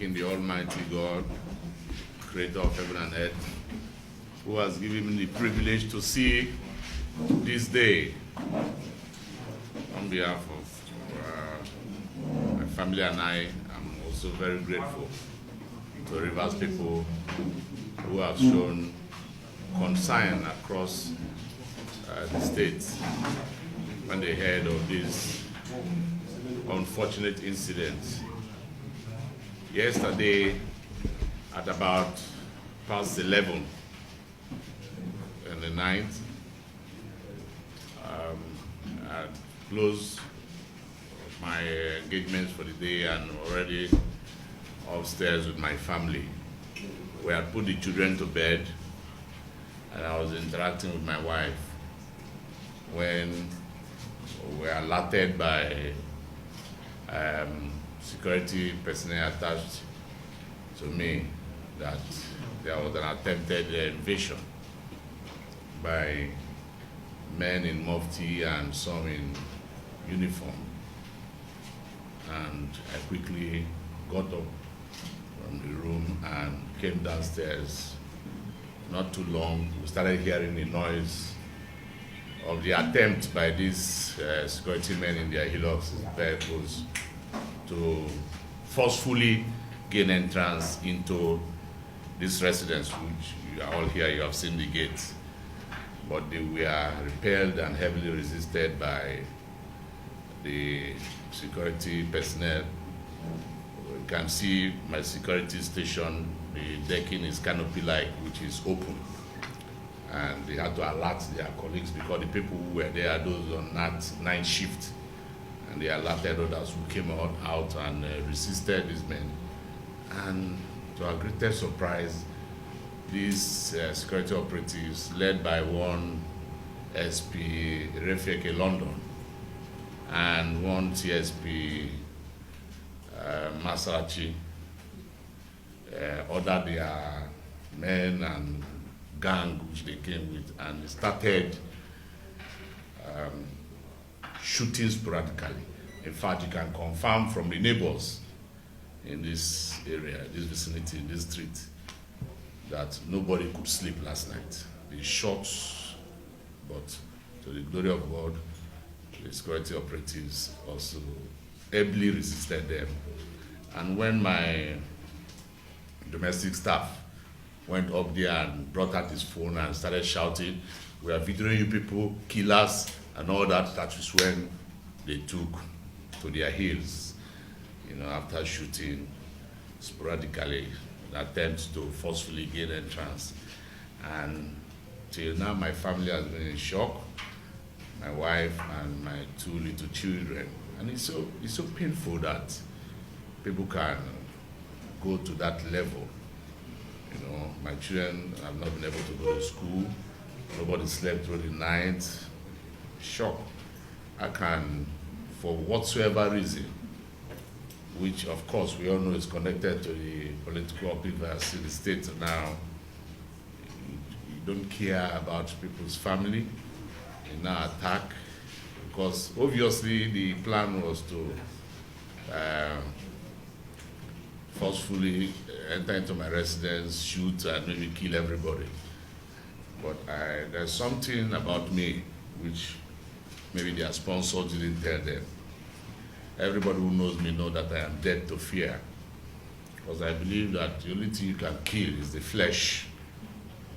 thanking the Almighty God, creator of heaven and earth, who has given me the privilege to see this day. On behalf of my family and I, I'm also very grateful to Rivers people who have shown concern across the state when they heard of this unfortunate incident. Yesterday, at about past 11 in the night, I closed my engagements for the day and already upstairs with my family. We had put the children to bed and I was interacting with my wife when we were alerted by security personnel attached to me that there was an attempted invasion by men in mufti and some in uniform. And I quickly got up from the room and came downstairs. Not too long, we started hearing the noise of the attempt by these security men in their Hilux vehicles to forcefully gain entrance into this residence, which you are all here, you have seen the gates. But they were repelled and heavily resisted by the security personnel. You can see my security station, the decking is canopy-like, which is open. And they had to alert their colleagues because the people who were there, those on night shift, and they alerted others who came out and resisted these men. And to our greatest surprise, these security operatives, led by one SP Rsha London and one TSP Masachi, ordered their men and gang which they came with and started shooting sporadically. In fact, you can confirm from the neighbors in this area, this vicinity, in this street, that nobody could sleep last night. They shot, but to the glory of God, the security operatives also ably resisted them. And when my domestic staff went up there and brought out his phone and started shouting, "We are videoing you people, killers," and all that, that was when they took to their heels, after shooting sporadically, attempts to forcefully gain entrance. And till now, my family has been in shock, my wife and my two little children. And it's so painful that people can go to that level. My children have not been able to go to school. Nobody slept through the night. Shock. I can, for whatsoever reason, which of course we all know is connected to the political upheavals in the state now, you don't care about people's family in our attack, because obviously the plan was to forcefully enter into my residence, shoot, and maybe kill everybody. But there's something about me which maybe their sponsor didn't tell them. Everybody who knows me knows that I am dead to fear, because I believe that the only thing you can kill is the flesh,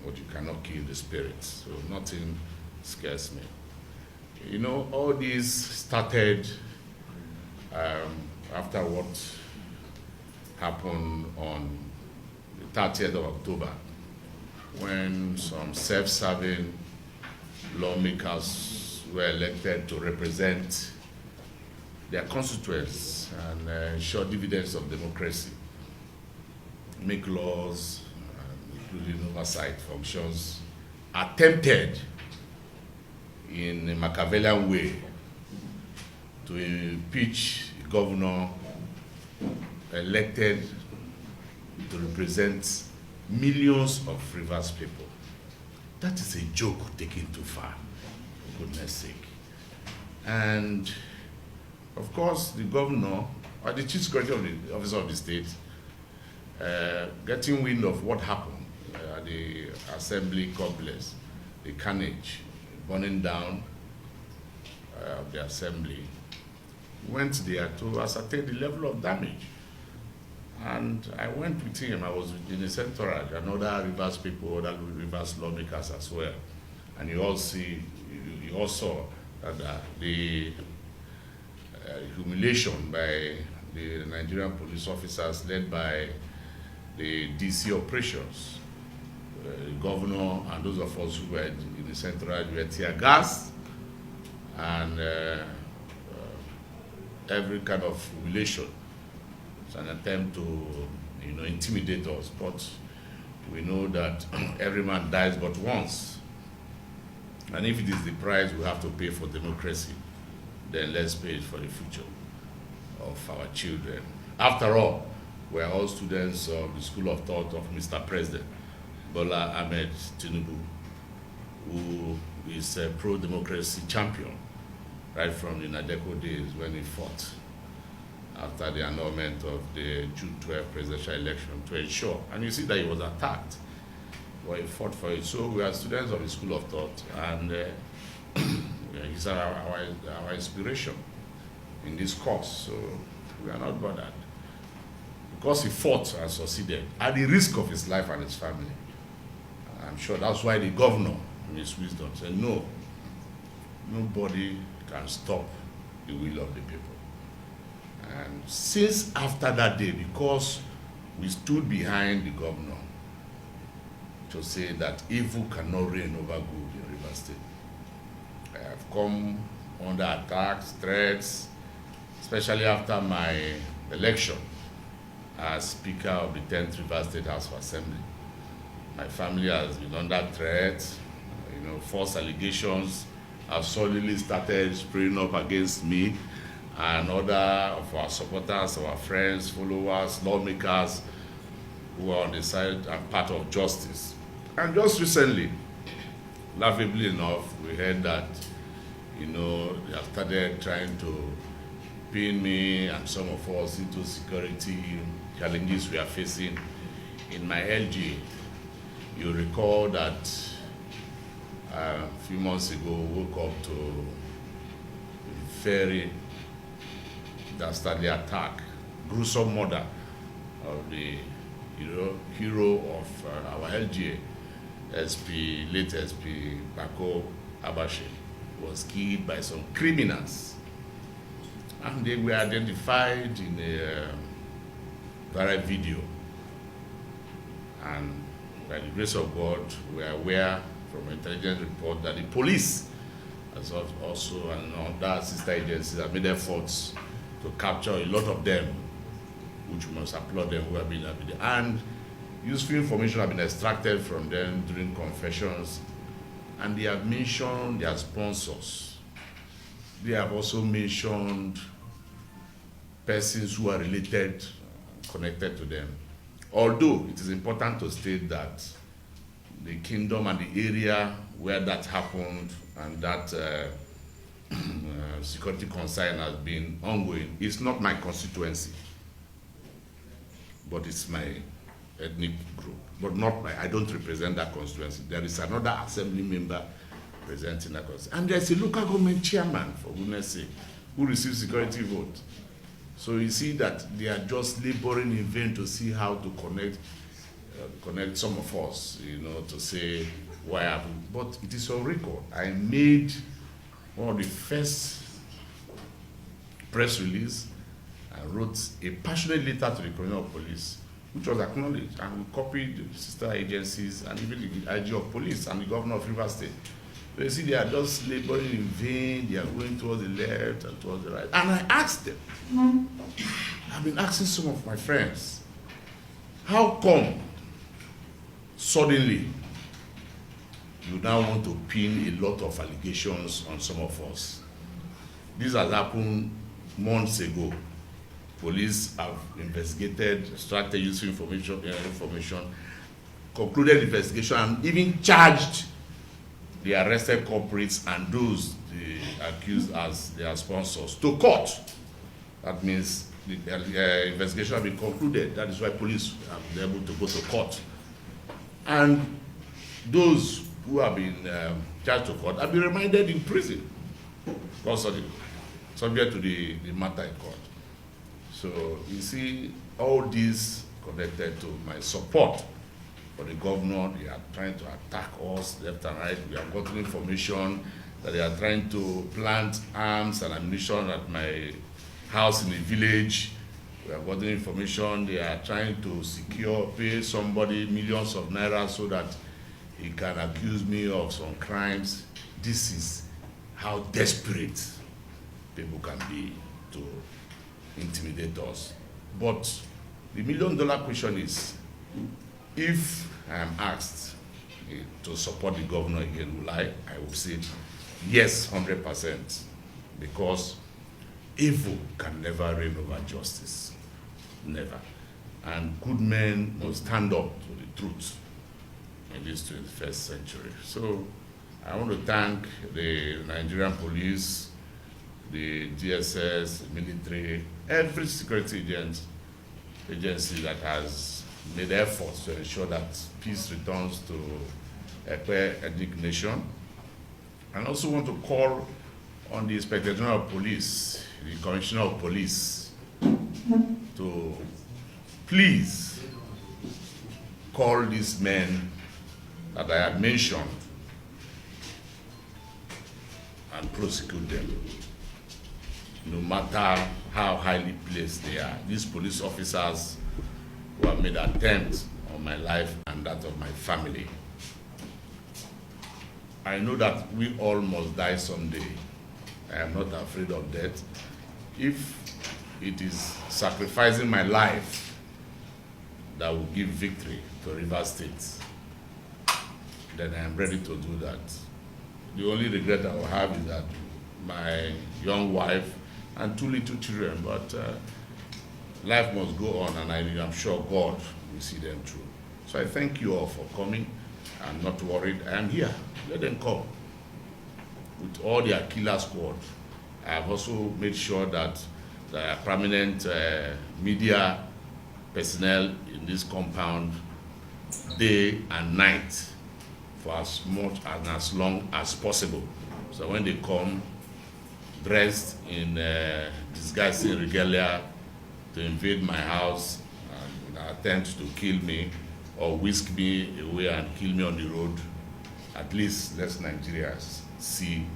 but you cannot kill the spirit. So nothing scares me. All this started after what happened on the 30th of October, when some self-serving lawmakers were elected to represent their constituents and ensure dividends of democracy, make laws, including oversight functions, attempted in a Machiavellian way to impeach a governor elected to represent millions of Rivers people. That is a joke taken too far, for goodness sake. And of course, the governor, or the chief security officer of the state, getting wind of what happened at the assembly complex, the carnage, burning down of the assembly, went there to ascertain the level of damage. And I went with him. I was in the entourage, and other Rivers people, other Rivers lawmakers as well. And you all saw that the humiliation by the Nigerian police officers led by the DC operations, the governor and those of us who were in the entourage were tear gas and every kind of humiliation. It's an attempt to, intimidate us, but we know that every man dies but once. And if it is the price we have to pay for democracy, then let's pay it for the future of our children. After all, we are all students of the school of thought of Mr. President Bola Ahmed Tinubu, who is a pro-democracy champion right from the Nadeco days when he fought after the annulment of the June 12 presidential election to ensure. And you see that he was attacked, but he fought for it. So we are students of the school of thought, and he's our inspiration in this cause. So we are not bothered. Because he fought and succeeded at the risk of his life and his family. I'm sure that's why the governor, in his wisdom, said, no, nobody can stop the will of the people. And since after that day, because we stood behind the governor to say that evil cannot reign over good in Rivers State, I have come under attacks, threats, especially after my election as Speaker of the 10th Rivers State House of Assembly. My family has been under threat, false allegations have suddenly started spraying up against me and other of our supporters, our friends, followers, lawmakers who are on the side and part of justice. And just recently, laughably enough, we heard that, they have started trying to pin me and some of us into security challenges we are facing in my LG. You recall that a few months ago, we woke up to a very dastardly attack, gruesome murder of the hero of our LGA, late SP Bako Abashe, was killed by some criminals. And they were identified in a viral video. And by the grace of God, we are aware from intelligence report that the police, as also and other sister agencies, have made efforts to capture a lot of them, which we must applaud them who have been there. And useful information have been extracted from them during confessions, and they have mentioned their sponsors. They have also mentioned persons who are related, connected to them. Although it is important to state that the kingdom and the area where that happened and that security concern has been ongoing, it's not my constituency, but it's my ethnic group. But I don't represent that constituency. There is another assembly member representing that constituency. And there's a local government chairman, for goodness sake, who receives security vote. So you see that they are just laboring in vain to see how to connect some of us, to say why happened. But it is on record. I made one of the first press release and wrote a passionate letter to the Commissioner of Police, which was acknowledged, and we copied the sister agencies and even the IG of Police and the Governor of Rivers State. So you see, they are just laboring in vain. They are going towards the left and towards the right. And I asked them, I've been asking some of my friends, how come suddenly you now want to pin a lot of allegations on some of us? This has happened months ago. Police have investigated, extracted useful information, concluded investigation, and even charged the arrested culprits and those they accused as their sponsors to court. That means the investigation has been concluded. That is why police have been able to go to court. And those who have been charged to court have been remanded in prison, subject to the matter in court. So you see, all this connected to my support for the governor. They are trying to attack us left and right. We have gotten information that they are trying to plant arms and ammunition at my house in the village. We have gotten information they are trying to pay somebody millions of naira so that he can accuse me of some crimes. This is how desperate people can be to intimidate us. But the million-dollar question is, if I am asked to support the governor again, will I will say yes, 100%, because evil can never reign over justice, never. And good men must stand up to the truth in this 21st century. So I want to thank the Nigerian police, the Dssrs, the military, every security agency that has made efforts to ensure that peace returns to a fair ethnic nation. And also want to call on the Inspector General of Police, the Commissioner of Police, to please call these men that I had mentioned and prosecute them, no matter how highly placed they are. These police officers who have made attempts on my life and that of my family. I know that we all must die someday. I am not afraid of death. If it is sacrificing my life that will give victory to Rivers State, then I am ready to do that. The only regret I will have is that my young wife and 2 little children, but life must go on, and I am sure God will see them through. So I thank you all for coming. I'm not worried. I am here. Let them come with all their killer squad. I have also made sure that there are prominent media personnel in this compound day and night for as much and as long as possible. So when they come dressed in disguising regalia to invade my house and attempt to kill me or whisk me away and kill me on the road, at least let Nigerians see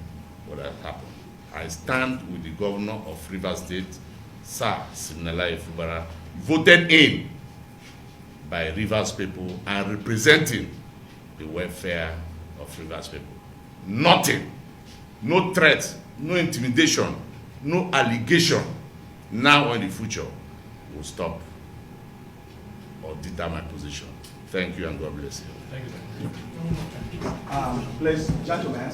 what has happened. I stand with the governor of Rivers State, Sir Siminalayi Fubara, voted in by Rivers people and representing the welfare of Rivers people. Nothing, no threat, no intimidation, no allegation now or in the future will stop or deter my position. Thank you and God bless you. Thank you. Please, gentlemen.